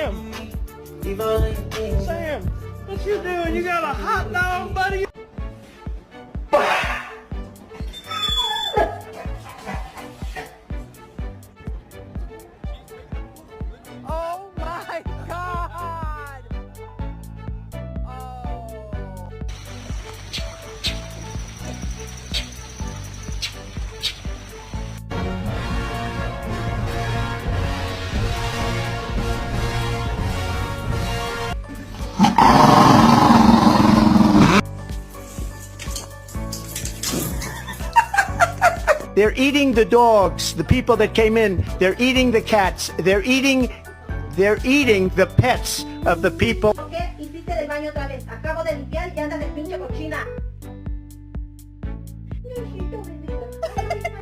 Sam, Sam, what you doing? You got a hot dog, buddy? Oh my God! Oh. They're eating the dogs, the people that came in. They're eating the cats. They're eating the pets of the people. ¿Por qué hiciste del baño otra vez? Acabo de limpiar y andas de pinche cochina.